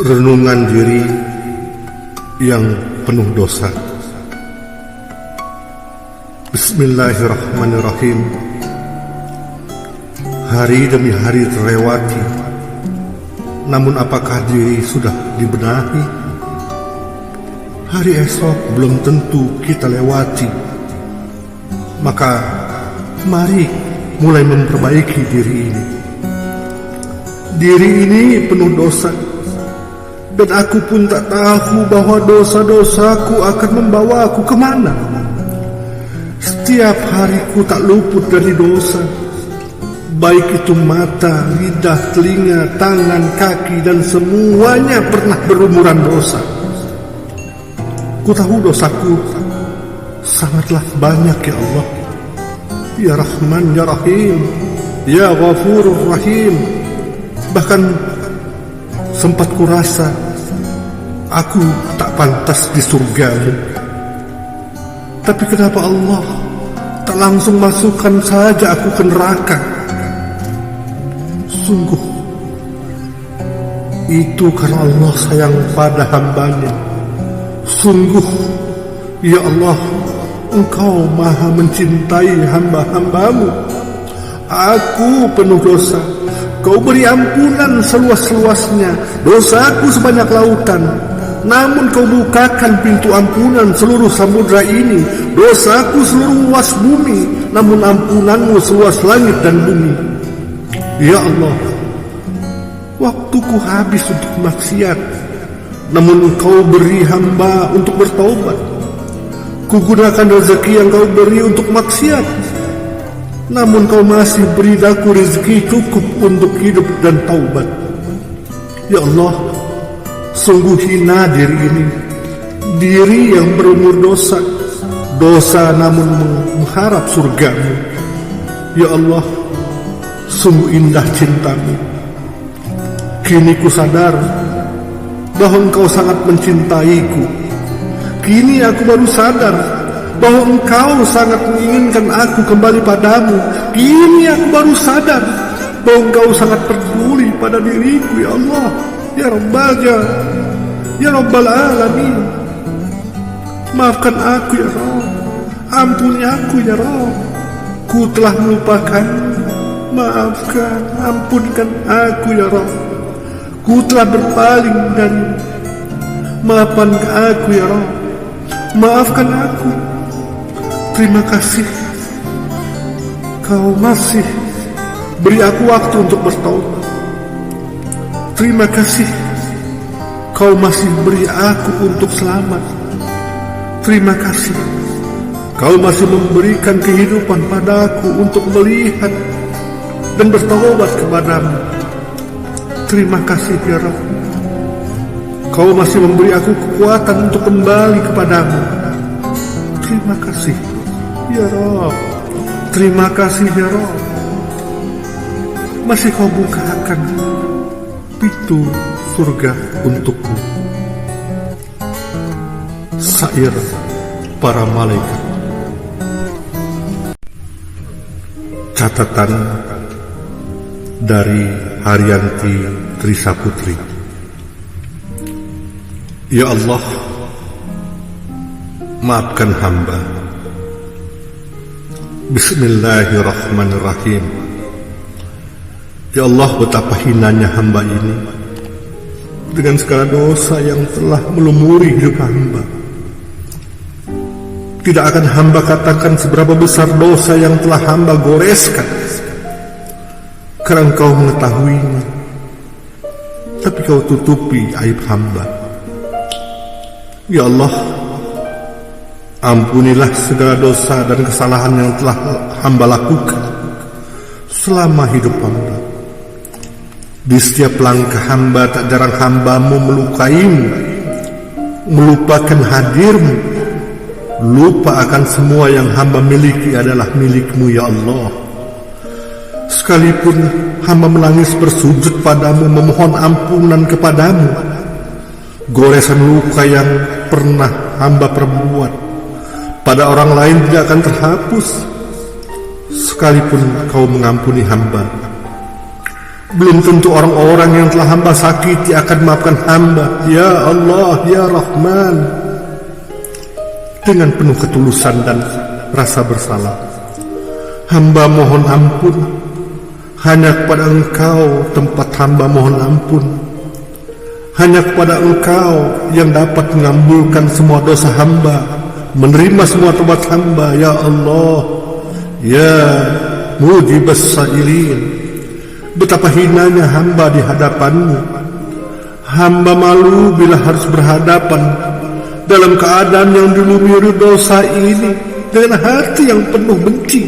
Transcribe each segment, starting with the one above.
Renungan diri yang penuh dosa. Bismillahirrahmanirrahim. Hari demi hari terlewati, namun apakah diri sudah dibenahi? Hari esok belum tentu kita lewati. Maka mari mulai memperbaiki diri ini. Diri ini penuh dosa, dan aku pun tak tahu bahwa dosa-dosaku akan membawaku kemana. Setiap hariku tak luput dari dosa, baik itu mata, lidah, telinga, tangan, kaki, dan semuanya pernah berumuran dosa. Ku tahu dosaku sangatlah banyak, ya Allah. Ya Rahman, Ya Rahim, Ya Ghafurur Rahim. Bahkan sempat kurasa aku tak pantas di surga-Mu. Tapi kenapa Allah tak langsung masukkan saja aku ke neraka? Sungguh itu karena Allah sayang pada hamba-Nya. Sungguh, ya Allah, Engkau maha mencintai hamba-hamba-Mu. Aku penuh dosa, Kau beri ampunan seluas-luasnya. Dosaku sebanyak lautan, namun Kau bukakan pintu ampunan seluruh samudra ini. Dosaku seluruh luas bumi, namun ampunan-Mu seluas langit dan bumi. Ya Allah, waktuku habis untuk maksiat, namun Engkau beri hamba untuk bertaubat. Kugunakan rezeki yang Kau beri untuk maksiat, namun Kau masih beri aku rezeki cukup untuk hidup dan taubat. Ya Allah, sungguh hina diri ini, diri yang berumur dosa, dosa namun mengharap surga-Mu. Ya Allah, sungguh indah cinta-Mu. Kini ku sadar bahwa Engkau sangat mencintaiku. Kini aku baru sadar bahwa Engkau sangat menginginkan aku kembali padamu. Kini aku baru sadar bahwa Engkau sangat peduli pada diriku, ya Allah. Ya Rabbana, ya Rabbal Alamin. Maafkan aku, ya Rabb. Ampuni aku, ya Rabb. Ku telah melupakan. Maafkan, ampunkan aku, ya Rabb. Ku telah berpaling dari. Maafkan aku, ya Rabb. Maafkan aku. Terima kasih, Kau masih beri aku waktu untuk bertaubat. Terima kasih, Kau masih beri aku untuk selamat. Terima kasih, Kau masih memberikan kehidupan padaku untuk melihat dan bertaubat kepadamu. Terima kasih, ya Rabb. Kau masih memberi aku kekuatan untuk kembali kepadamu. Terima kasih, ya Rabb. Terima kasih, ya Rabb. Masih Kau bukakan pintu surga untukku. Syair para malaikat. Catatan dari Haryanti Trisaputri. Ya Allah, maafkan hamba. Bismillahirrahmanirrahim. Ya Allah, betapa hinanya hamba ini dengan segala dosa yang telah melumuri hidup hamba. Tidak akan hamba katakan seberapa besar dosa yang telah hamba goreskan, karena Engkau mengetahuinya, tapi Kau tutupi aib hamba. Ya Allah, ampunilah segala dosa dan kesalahan yang telah hamba lakukan selama hidup hamba. Di setiap langkah hamba tak jarang hamba-Mu melukaimu, melupakan hadir-Mu, lupa akan semua yang hamba miliki adalah milik-Mu, ya Allah. Sekalipun hamba menangis bersujud padamu, memohon ampunan kepadamu, goresan luka yang pernah hamba perbuat pada orang lain tidak akan terhapus, sekalipun Kau mengampuni hamba. Belum tentu orang-orang yang telah hamba sakiti akan maafkan hamba. Ya Allah, Ya Rahman. Dengan penuh ketulusan dan rasa bersalah, hamba mohon ampun. Hanya kepada Engkau tempat hamba mohon ampun. Hanya kepada Engkau yang dapat mengabulkan semua dosa hamba, menerima semua taubat hamba. Ya Allah, Ya Mujibas Sa'ilin. Betapa hinanya hamba di hadapan-Mu. Hamba malu bila harus berhadapan dalam keadaan yang dilumuri dosa ini dengan hati yang penuh benci.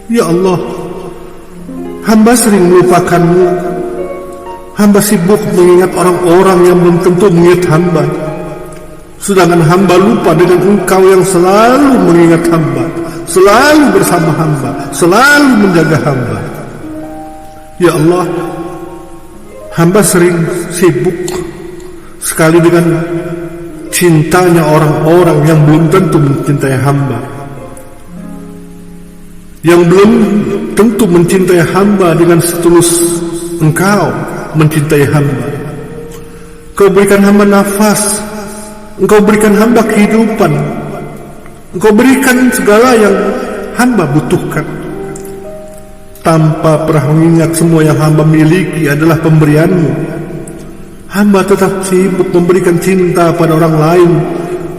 Ya Allah, hamba sering melupakan-Mu. Hamba sibuk mengingat orang-orang yang belum tentu mengingat hamba, sedangkan hamba lupa dengan Engkau yang selalu mengingat hamba, selalu bersama hamba, selalu menjaga hamba. Ya Allah, hamba sering sibuk sekali dengan cintanya orang-orang yang belum tentu mencintai hamba, yang belum tentu mencintai hamba dengan setulus Engkau mencintai hamba. Engkau berikan hamba nafas, Engkau berikan hamba kehidupan, Engkau berikan segala yang hamba butuhkan. Tanpa pernah mengingat semua yang hamba miliki adalah pemberian-Mu, hamba tetap sibuk memberikan cinta pada orang lain,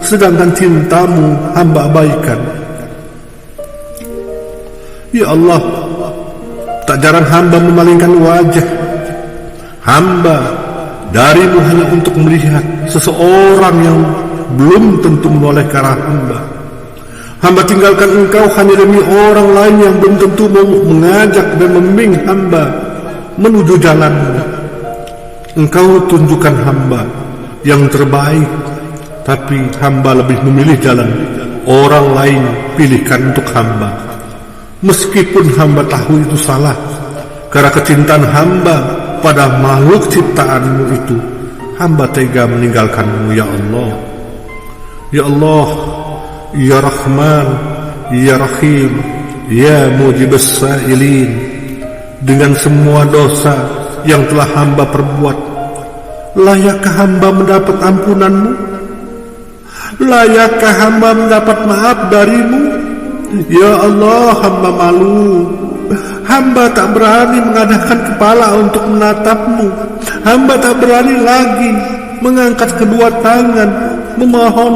sedangkan cinta-Mu hamba abaikan. Ya Allah, tak jarang hamba memalingkan wajah hamba dari-Mu hanya untuk melihat seseorang yang belum tentu menoleh ke arah hamba. Hamba tinggalkan Engkau hanya demi orang lain yang belum tentu mau mengajak dan membimbing hamba menuju jalan-Mu. Engkau tunjukkan hamba yang terbaik, tapi hamba lebih memilih jalan orang lain pilihkan untuk hamba. Meskipun hamba tahu itu salah, karena kecintaan hamba pada makhluk ciptaan-Mu itu, hamba tega meninggalkan-Mu. Ya Allah, Ya Allah, Ya Rahman, Ya Rahim, Ya Mujibas Sa'ilin. Dengan semua dosa yang telah hamba perbuat, layakkah hamba mendapat ampunan-Mu? Layakkah hamba mendapat maaf dari-Mu? Ya Allah, hamba malu. Hamba tak berani mengadakan kepala untuk menatap-Mu. Hamba tak berani lagi mengangkat kedua tangan memohon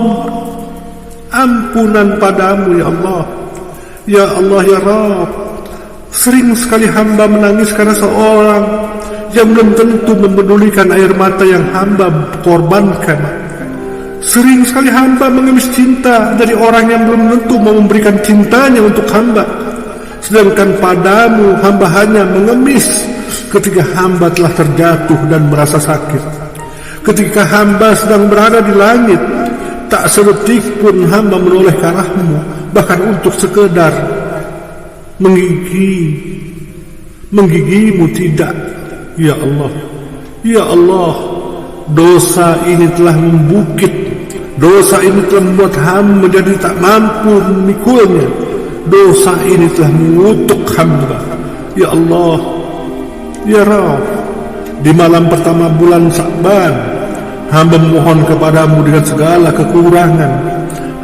ampunan padamu. Ya Allah, Ya Allah, Ya Rabb. Sering sekali hamba menangis karena seorang yang belum tentu mempedulikan air mata yang hamba korbankan. Sering sekali hamba mengemis cinta dari orang yang belum tentu mau memberikan cintanya untuk hamba, sedangkan padamu hamba hanya mengemis ketika hamba telah terjatuh dan merasa sakit. Ketika hamba sedang berada di langit, tak sedetik pun hamba menoleh ke arah-Mu, bahkan untuk sekedar menggigi-Mu tidak. Ya Allah, Ya Allah, dosa ini telah membukit, dosa ini telah membuat hamba menjadi tak mampu memikulnya, dosa ini telah mengutuk hamba. Ya Allah, Ya Rabb, di malam pertama bulan Sya'ban, hamba memohon kepadamu dengan segala kekurangan,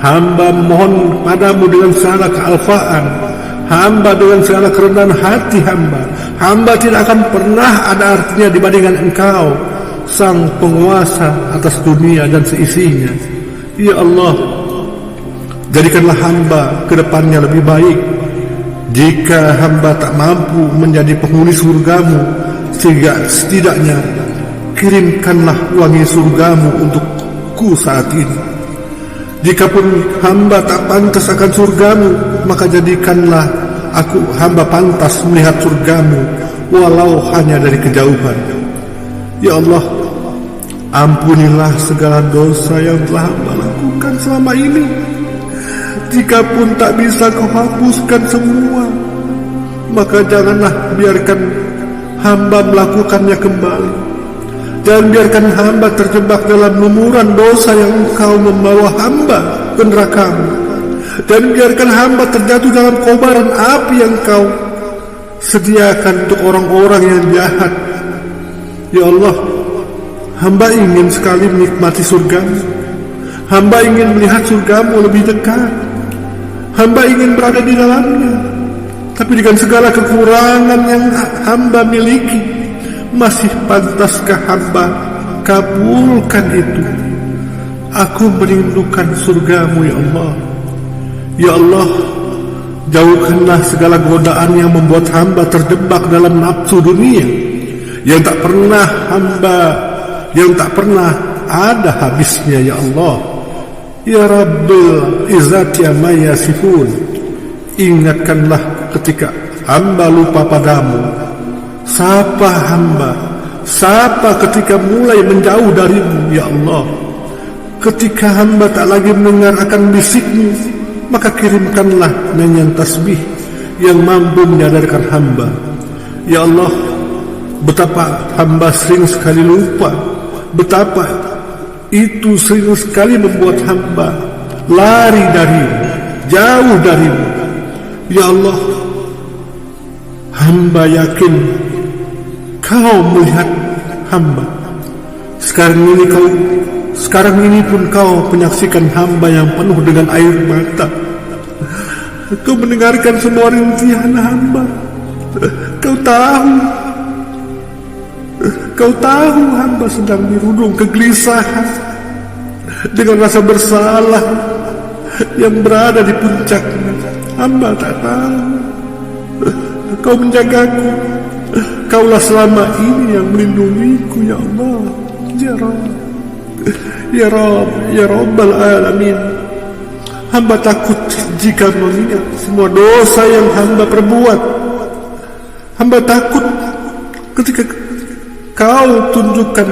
hamba memohon padamu dengan segala kealfaan, hamba dengan segala kerendahan hati hamba tidak akan pernah ada artinya dibandingkan Engkau, Sang Penguasa atas dunia dan seisinya. Ya Allah, jadikanlah hamba ke depannya lebih baik. Jika hamba tak mampu menjadi penghuni surga-Mu, sehingga setidaknya kirimkanlah wangi surga-Mu untukku saat ini. Jikapun hamba tak pantas akan surga-Mu, maka jadikanlah hamba pantas melihat surga-Mu walau hanya dari kejauhan. Ya Allah, ampunilah segala dosa yang telah hamba lakukan selama ini. Jikapun tak bisa Kau hapuskan semua, maka janganlah biarkan hamba melakukannya kembali. Jangan biarkan hamba terjebak dalam lumuran dosa yang Engkau membawa hamba ke neraka-Mu. Dan biarkan hamba terjatuh dalam kobaran api yang Kau sediakan untuk orang-orang yang jahat. Ya Allah, hamba ingin sekali menikmati surgamu. Hamba ingin melihat surgamu lebih dekat. Hamba ingin berada di dalamnya. Tapi dengan segala kekurangan yang hamba miliki, masih pantaskah hamba kabulkan itu? Aku merindukan surgamu, ya Allah. Ya Allah, jauhkanlah segala godaan yang membuat hamba terjebak dalam nafsu dunia yang tak pernah ada habisnya, ya Allah. Ya Rabbil Izzati amma yasifun, ingatkanlah ketika hamba lupa padamu. Sapa ketika mulai menjauh darimu, ya Allah. Ketika hamba tak lagi mendengar akan bisikmu, maka kirimkanlah nyanyian tasbih yang mampu menyadarkan hamba. Ya Allah, betapa hamba sering sekali lupa, betapa itu sering sekali membuat hamba lari darimu, jauh darimu. Ya Allah, hamba yakin Kau melihat hamba. Sekarang ini pun Kau menyaksikan hamba yang penuh dengan air mata. Kau mendengarkan semua rintihan hamba. Kau tahu hamba sedang dirundung kegelisahan dengan rasa bersalah yang berada di puncaknya. Hamba tak tahu. Kau menjagaku. Kaulah selama ini yang melindungiku, ya Allah. Ya Rabb, ya Rabbal Alamin. Hamba takut jika mengingat semua dosa yang hamba perbuat. Hamba takut ketika Kau tunjukkan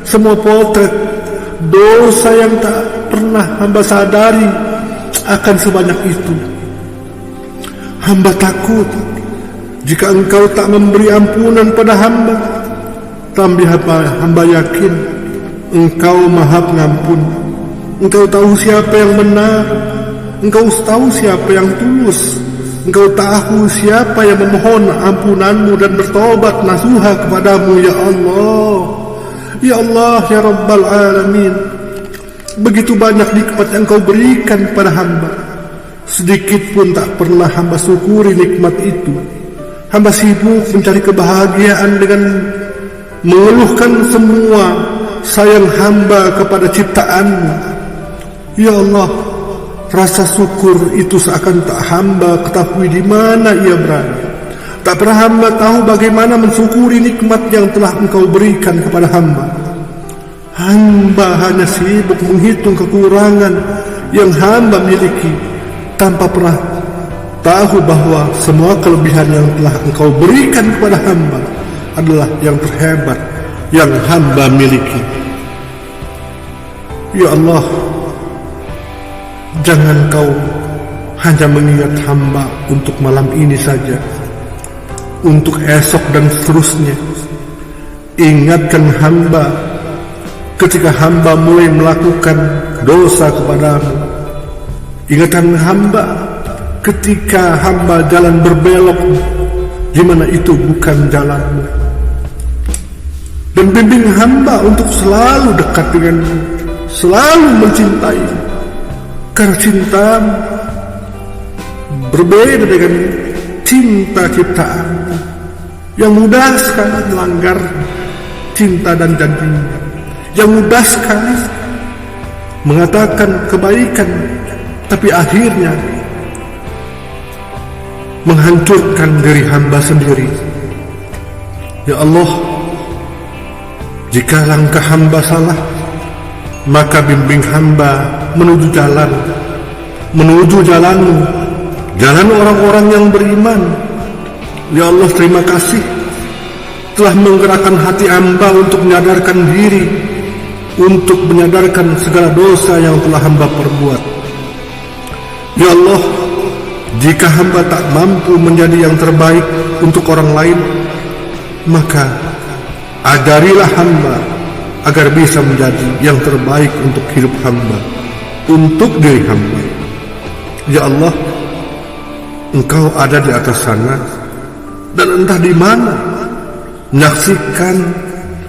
semua potret dosa yang tak pernah hamba sadari akan sebanyak itu. Hamba takut jika Engkau tak memberi ampunan pada hamba. Tapi hamba yakin Engkau Maha Pengampun. Engkau tahu siapa yang benar. Engkau tahu siapa yang tulus. Engkau tahu siapa yang memohon ampunanmu dan bertobat nasuha kepadamu, ya Allah. Ya Allah, ya Rabbal Alamin. Begitu banyak nikmat yang Kau berikan pada hamba. Sedikit pun tak pernah hamba syukuri nikmat itu. Hamba sibuk mencari kebahagiaan dengan mengeluhkan semua sayang hamba kepada ciptaan-Mu. Ya Allah, rasa syukur itu seakan tak hamba ketahui di mana ia berada. Tak pernah hamba tahu bagaimana mensyukuri nikmat yang telah Engkau berikan kepada hamba. Hamba hanya sibuk menghitung kekurangan yang hamba miliki, tanpa pernah tahu bahwa semua kelebihan yang telah Engkau berikan kepada hamba adalah yang terhebat yang hamba miliki. Ya Allah, jangan Kau hanya mengingat hamba untuk malam ini saja, untuk esok dan seterusnya. Ingatkan hamba ketika hamba mulai melakukan dosa kepadamu. Ingatkan hamba ketika hamba jalan berbelok di mana itu bukan jalanmu. Dan bimbing hamba untuk selalu dekat denganmu, selalu mencintai. Karena cintamu berbeda dengan cinta ciptaanmu yang mudah sekali melanggar cinta dan janjinya, yang mudah sekali mengatakan kebaikan tapi akhirnya menghancurkan diri hamba sendiri. Ya Allah, jika langkah hamba salah, maka bimbing hamba menuju jalan-Mu, jalan orang-orang yang beriman. Ya Allah, terima kasih telah menggerakkan hati hamba untuk menyadarkan diri, untuk menyadarkan segala dosa yang telah hamba perbuat. Ya Allah, jika hamba tak mampu menjadi yang terbaik untuk orang lain, maka ajarilah hamba agar bisa menjadi yang terbaik untuk hidup hamba, untuk diri hamba. Ya Allah, Engkau ada di atas sana, dan entah di mana, menyaksikan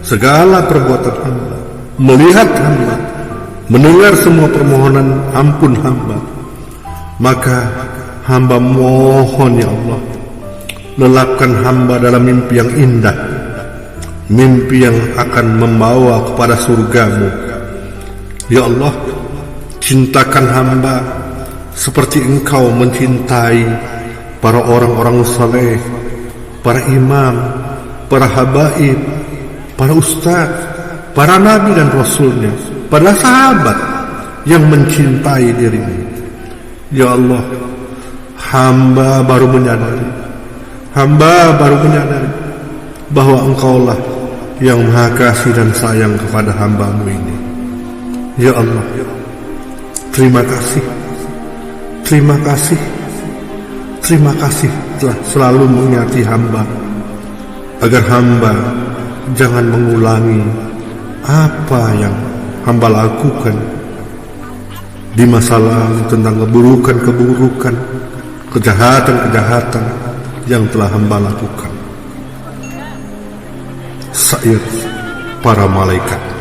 segala perbuatan hamba, melihat hamba, mendengar semua permohonan ampun hamba. Maka hamba mohon ya Allah, lelapkan hamba dalam mimpi yang indah, mimpi yang akan membawa kepada surgamu. Ya Allah, cintakan hamba seperti Engkau mencintai para orang-orang saleh, para imam, para habaib, para ustaz, para nabi dan rasulnya, para sahabat yang mencintai dirimu. Ya Allah, hamba baru menyadari bahwa Engkaulah yang maha kasih dan sayang kepada hambamu ini. Ya Allah, terima kasih telah selalu mengingati hamba, agar hamba jangan mengulangi apa yang hamba lakukan di masa lalu, tentang keburukan, kejahatan yang telah hamba lakukan. Syair para malaikat.